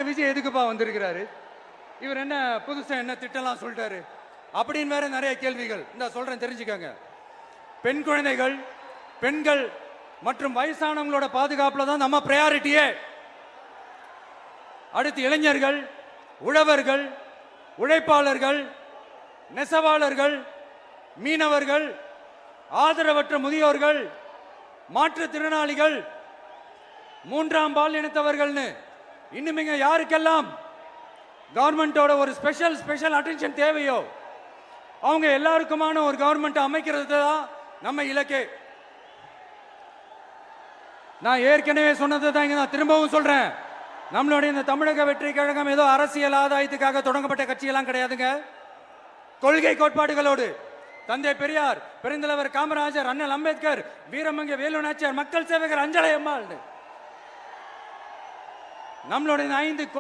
விஜய் எதுக்குப்பா வந்திருக்கிறாரு, இவர் என்ன புதுசா என்ன திட்டம்லாம் சொல்லிட்டாரு அப்படின்னு வேற நிறைய கேள்விகள். இந்த சொல்றேன் தெரிஞ்சுக்கங்க. பெண் குழந்தைகள், பெண்கள் மற்றும் வயசானவங்களோட பாதுகாப்புல தான் நம்ம பிரையாரிட்டியே. அடுத்து இளைஞர்கள், உழவர்கள், உழைப்பாளர்கள், நெசவாளர்கள், மீனவர்கள், ஆதரவற்ற முதியோர்கள், மாற்றுத்திறனாளிகள், மூன்றாம் பால் இனத்தவர்கள்னு இன்னும் யாருக்கெல்லாம் கவர்மெண்டோட ஒரு ஸ்பெஷல் அட்டென்ஷன் தேவையோ அவங்க எல்லாருக்குமான ஒரு கவர்மெண்ட் அமைக்கிறது தான் நம்ம இலக்கே. நான் ஏற்கனவே சொன்னதை தான் இங்க நான் திரும்பவும் சொல்றேன். நம்மளுடைய இந்த தமிழக வெற்றி கழகம் ஏதோ அரசியல் ஆதாயத்துக்காக தொடங்கப்பட்ட கட்சியெல்லாம் கிடையாதுங்க. கொள்கை கோட்பாடுகளோடு தந்தை பெரியார், பெருந்தலைவர் காமராஜர், அண்ணல் அம்பேத்கர், வீரமங்க வேலு நாச்சியார், மக்கள் சேவகர் அஞ்சலை அம்மாள், நம்மளுடைய 5